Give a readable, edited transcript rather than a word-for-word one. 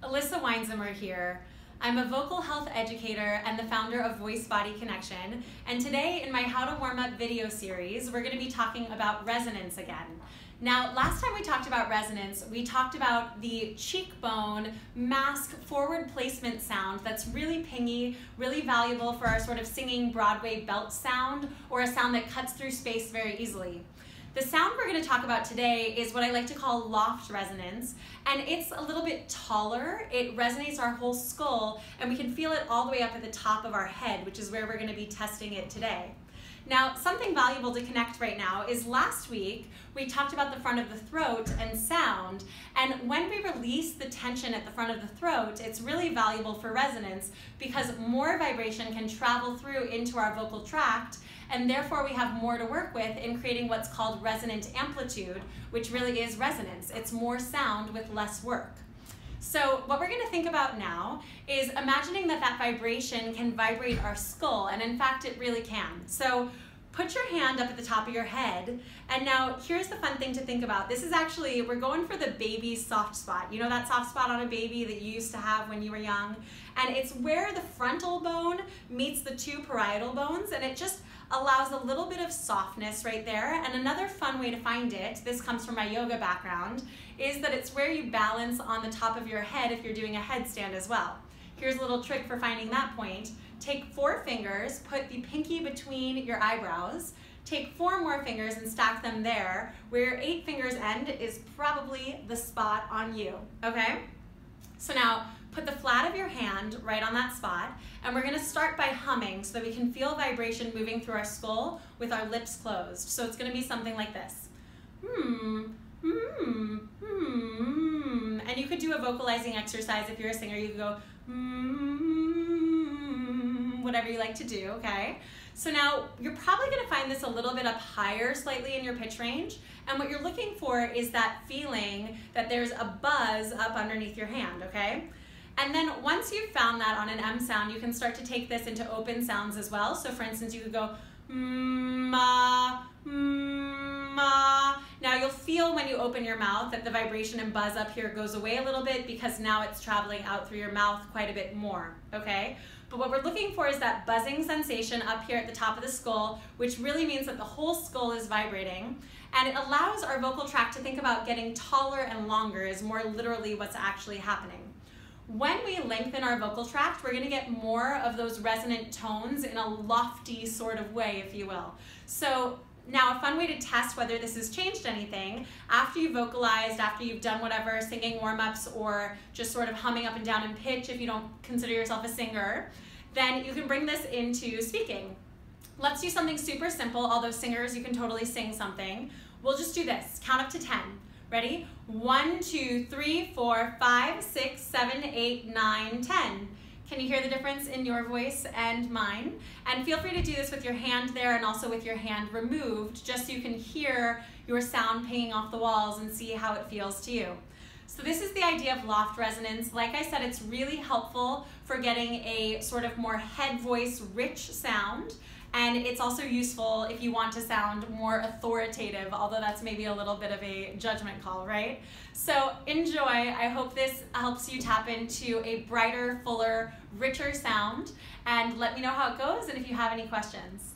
Elissa Weinzimmer here. I'm a vocal health educator and the founder of Voice-Body Connection, and today in my How to Warm Up video series, we're going to be talking about resonance again. Now, last time we talked about resonance, we talked about the cheekbone mask forward placement sound that's really pingy, really valuable for our sort of singing Broadway belt sound, or a sound that cuts through space very easily. The sound we're going to talk about today is what I like to call loft resonance, and it's a little bit taller. It resonates our whole skull, and we can feel it all the way up at the top of our head, which is where we're going to be testing it today. Now, something valuable to connect right now is last week we talked about the front of the throat and sound, and when we release the tension at the front of the throat, it's really valuable for resonance because more vibration can travel through into our vocal tract, and therefore we have more to work with in creating what's called resonant amplitude, which really is resonance. It's more sound with less work. So what we're going to think about now is imagining that that vibration can vibrate our skull, and in fact it really can. So put your hand up at the top of your head, and now here's the fun thing to think about. This is actually, we're going for the baby's soft spot. You know that soft spot on a baby that you used to have when you were young? And it's where the frontal bone meets the two parietal bones, and it just allows a little bit of softness right there. And another fun way to find it, this comes from my yoga background, is that it's where you balance on the top of your head if you're doing a headstand as well. Here's a little trick for finding that point. Take 4 fingers, put the pinky between your eyebrows, take 4 more fingers and stack them there. Where your 8 fingers end is probably the spot on you, okay? So now, put the flat of your hand right on that spot, and we're gonna start by humming so that we can feel vibration moving through our skull with our lips closed. So it's gonna be something like this. And you could do a vocalizing exercise if you're a singer. You could go, whatever you like to do, okay? So now, you're probably gonna find this a little bit up higher slightly in your pitch range, and what you're looking for is that feeling that there's a buzz up underneath your hand, okay? And then once you've found that on an M sound, you can start to take this into open sounds as well. So for instance, you could go ma, ma. Now you'll feel when you open your mouth that the vibration and buzz up here goes away a little bit because now it's traveling out through your mouth quite a bit more, okay? But what we're looking for is that buzzing sensation up here at the top of the skull, which really means that the whole skull is vibrating, and it allows our vocal tract to think about getting taller and longer is more literally what's actually happening. When we lengthen our vocal tract, we're going to get more of those resonant tones in a lofty sort of way, if you will. So now a fun way to test whether this has changed anything, after you've vocalized, after you've done whatever singing warm-ups or just sort of humming up and down in pitch if you don't consider yourself a singer, then you can bring this into speaking. Let's do something super simple, although singers, you can totally sing something. We'll just do this, count up to 10. Ready? 1, 2, 3, 4, 5, 6, 7, 8, 9, 10. Can you hear the difference in your voice and mine? And feel free to do this with your hand there and also with your hand removed, just so you can hear your sound pinging off the walls and see how it feels to you. So this is the idea of loft resonance. Like I said, it's really helpful for getting a sort of more head voice rich sound. And it's also useful if you want to sound more authoritative, although that's maybe a little bit of a judgment call, right? So enjoy. I hope this helps you tap into a brighter, fuller, richer sound. And let me know how it goes and if you have any questions.